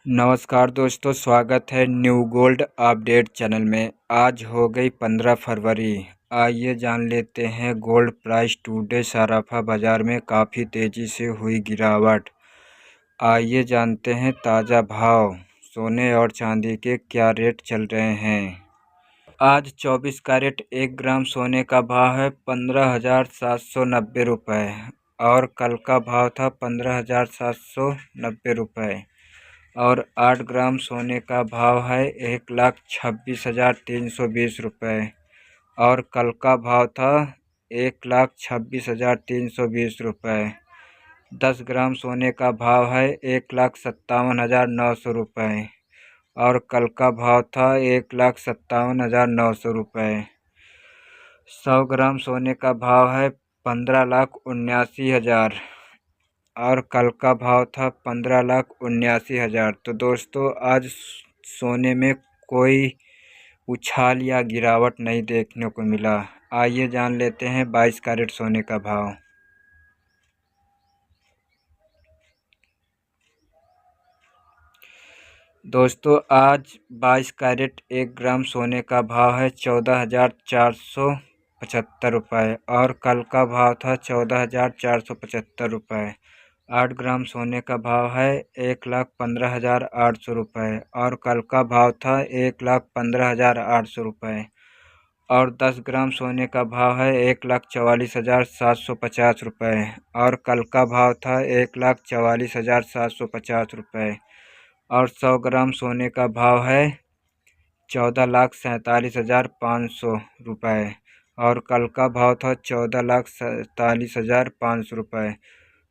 नमस्कार दोस्तों, स्वागत है न्यू गोल्ड अपडेट चैनल में। आज हो गई 15 फरवरी। आइए जान लेते हैं गोल्ड प्राइस टुडे। सराफा बाज़ार में काफ़ी तेज़ी से हुई गिरावट। आइए जानते हैं ताज़ा भाव। सोने और चांदी के क्या रेट चल रहे हैं। आज 24 कैरेट 1 ग्राम सोने का भाव है 15,790 रुपये और कल का भाव था 15,790 रुपये। और 8 ग्राम सोने का भाव है 1,26,320 रुपये और कल का भाव था 1,26,320 रुपये। 10 ग्राम सोने का भाव है 1,57,900 रुपये और कल का भाव था 1,57,900 रुपये। 100 ग्राम सोने का भाव है 15,79,000 और कल का भाव था 15,79,000। तो दोस्तों, आज सोने में कोई उछाल या गिरावट नहीं देखने को मिला। आइए जान लेते हैं 22 कैरेट सोने का भाव। दोस्तों, आज 22 कैरेट 1 ग्राम सोने का भाव है 14,475 रुपये और कल का भाव था 14,475 रुपये। 8 ग्राम सोने का भाव है 1,15,800 रुपये और कल का भाव था 1,15,800 रुपये। और 10 ग्राम सोने का भाव है 1,44,750 रुपये और कल का भाव था 1,44,750 रुपये। और 100 ग्राम सोने का भाव है 14,47,500 रुपये और कल का भाव था 14,47,500 रुपये।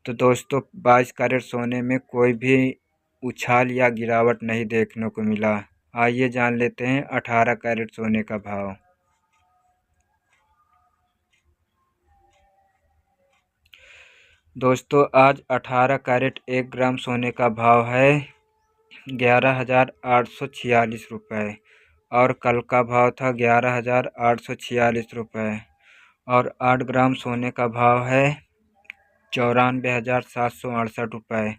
तो दोस्तों, 22 कैरेट सोने में कोई भी उछाल या गिरावट नहीं देखने को मिला। आइए जान लेते हैं 18 कैरेट सोने का भाव। दोस्तों, आज 18 कैरेट 1 ग्राम सोने का भाव है 11,846 रुपये और कल का भाव था 11,846 रुपये। और 8 ग्राम सोने का भाव है 94,768 रुपये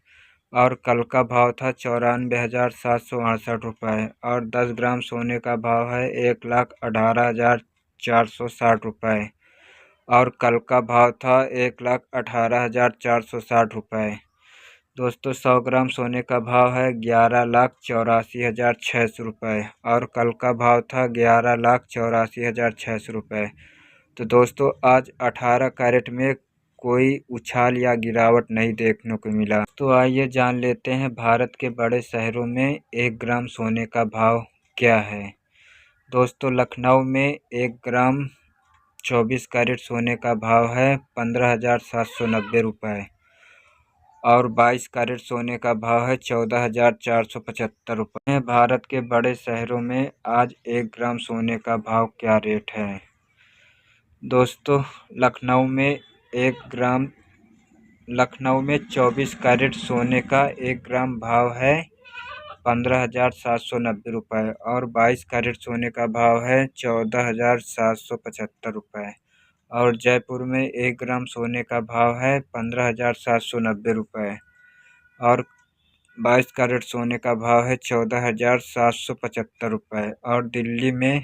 और कल का भाव था 94,768 रुपये। और 10 ग्राम सोने का भाव है 1,18,460 रुपये और कल का भाव था 1,18,460 रुपये। दोस्तों, 100 ग्राम सोने का भाव है 11,84,600 रुपये और कल का भाव था 11,84,600 रुपये। तो दोस्तों, आज 18 कैरेट में कोई उछाल या गिरावट नहीं देखने को मिला। तो आइए जान लेते हैं भारत के बड़े शहरों में 1 ग्राम सोने का भाव क्या है। दोस्तों, लखनऊ में 1 ग्राम 24 कैरेट सोने का भाव है 15,790 रुपये और 22 कैरेट सोने का भाव है 14,475 रुपये। भारत के बड़े शहरों में आज 1 ग्राम सोने का भाव क्या रेट है। दोस्तों, लखनऊ में 24 कैरेट सोने का 1 ग्राम भाव है 15,790 रुपये और 22 कैरेट सोने का भाव है 14,775 रुपये। और जयपुर में 1 ग्राम सोने का भाव है 15,790 रुपये और 22 कैरेट सोने का भाव है 14,775 रुपये। और दिल्ली में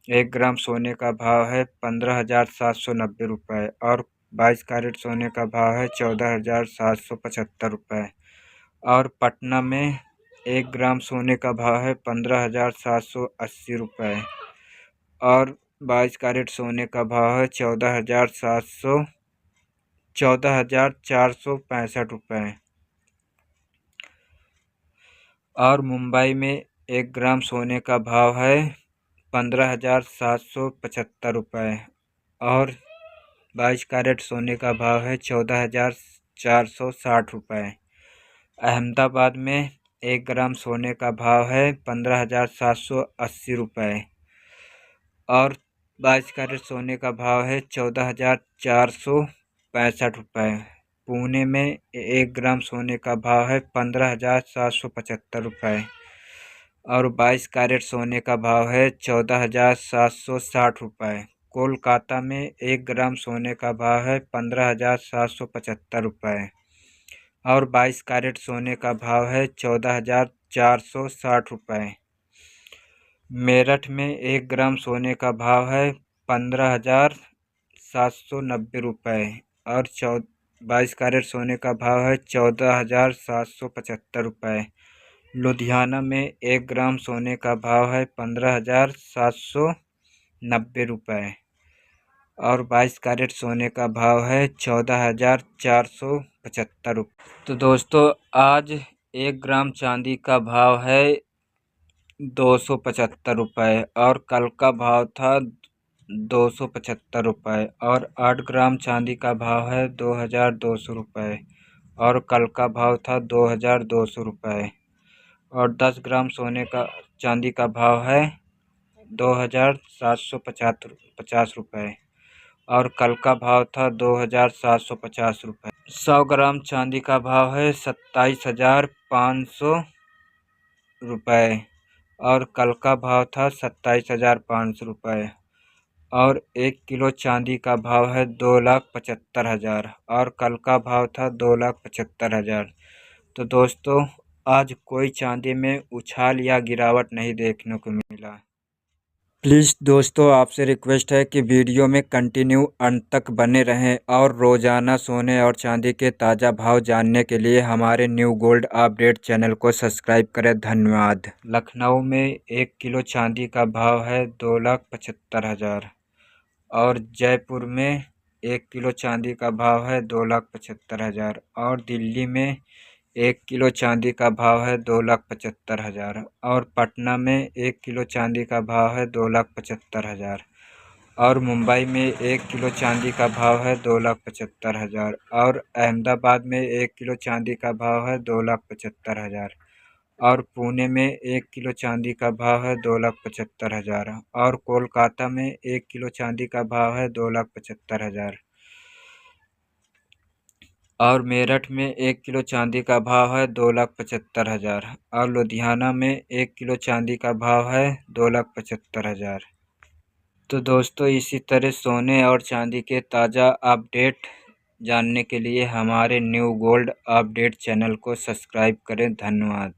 1 ग्राम सोने का भाव है 15,790 रुपये और 22 कैरेट सोने का भाव है 14,775 रुपये। और पटना में 1 ग्राम सोने का भाव है 15,780 रुपये और 22 कैरेट सोने का भाव है 14,465 रुपये। और मुंबई में 1 ग्राम सोने का भाव है 15,775 रुपये और 22 कैरेट सोने का भाव है 14,460 रुपये। अहमदाबाद में 1 ग्राम सोने का भाव है 15,780 रुपये और 22 कैरेट सोने का भाव है 14,465 रुपये। पुणे में 1 ग्राम सोने का भाव है 15,775 रुपये और 22 कैरेट सोने का भाव है 14,760 रुपये। कोलकाता में 1 ग्राम सोने का भाव है 15,775 रुपये और 22 कैरेट सोने का भाव है 460 रुपये। मेरठ में 1 ग्राम सोने का भाव है 15,790 रुपये और 22 कैरेट सोने का भाव है 14,775 रुपये। लुधियाना में 1 ग्राम सोने का भाव है 15,790 रुपये और 22 कैरेट सोने का भाव है 14,475 रुपये। तो दोस्तों आज 1 ग्राम चांदी का भाव है 275 रुपये और कल का भाव था 275 रुपये और 8 ग्राम चांदी का भाव है 2,200 रुपये और कल का भाव था 2,200 रुपये और 10 ग्राम सोने का चांदी का भाव है 2,750 रुपये और कल का भाव था 2,750 रुपये। 100 ग्राम चांदी का भाव है 27,500 रुपये और कल का भाव था 27,500 रुपये और 1 किलो चांदी का भाव है 2,75,000 और कल का भाव था 2,75,000। तो दोस्तों आज कोई चांदी में उछाल या गिरावट नहीं देखने को मिला। प्लीज़ दोस्तों आपसे रिक्वेस्ट है कि वीडियो में कंटिन्यू अंत तक बने रहें और रोज़ाना सोने और चांदी के ताज़ा भाव जानने के लिए हमारे न्यू गोल्ड अपडेट चैनल को सब्सक्राइब करें। धन्यवाद। लखनऊ में 1 किलो चांदी का भाव है 2,75,000 और जयपुर में 1 किलो चांदी का भाव है 2,75,000 और दिल्ली में 1 किलो चांदी का भाव है 2,75,000 और पटना में 1 किलो चांदी का भाव है 2,75,000 और मुंबई में 1 किलो चांदी का भाव है 2,75,000 और अहमदाबाद में 1 किलो चांदी का भाव है 2,75,000 और पुणे में 1 किलो चांदी का भाव है 2,75,000 और कोलकाता में 1 किलो चांदी का भाव है 2,75,000 और मेरठ में 1 किलो चांदी का भाव है 2,75,000 और लुधियाना में 1 किलो चांदी का भाव है 2,75,000। तो दोस्तों इसी तरह सोने और चांदी के ताज़ा अपडेट जानने के लिए हमारे न्यू गोल्ड अपडेट चैनल को सब्सक्राइब करें। धन्यवाद।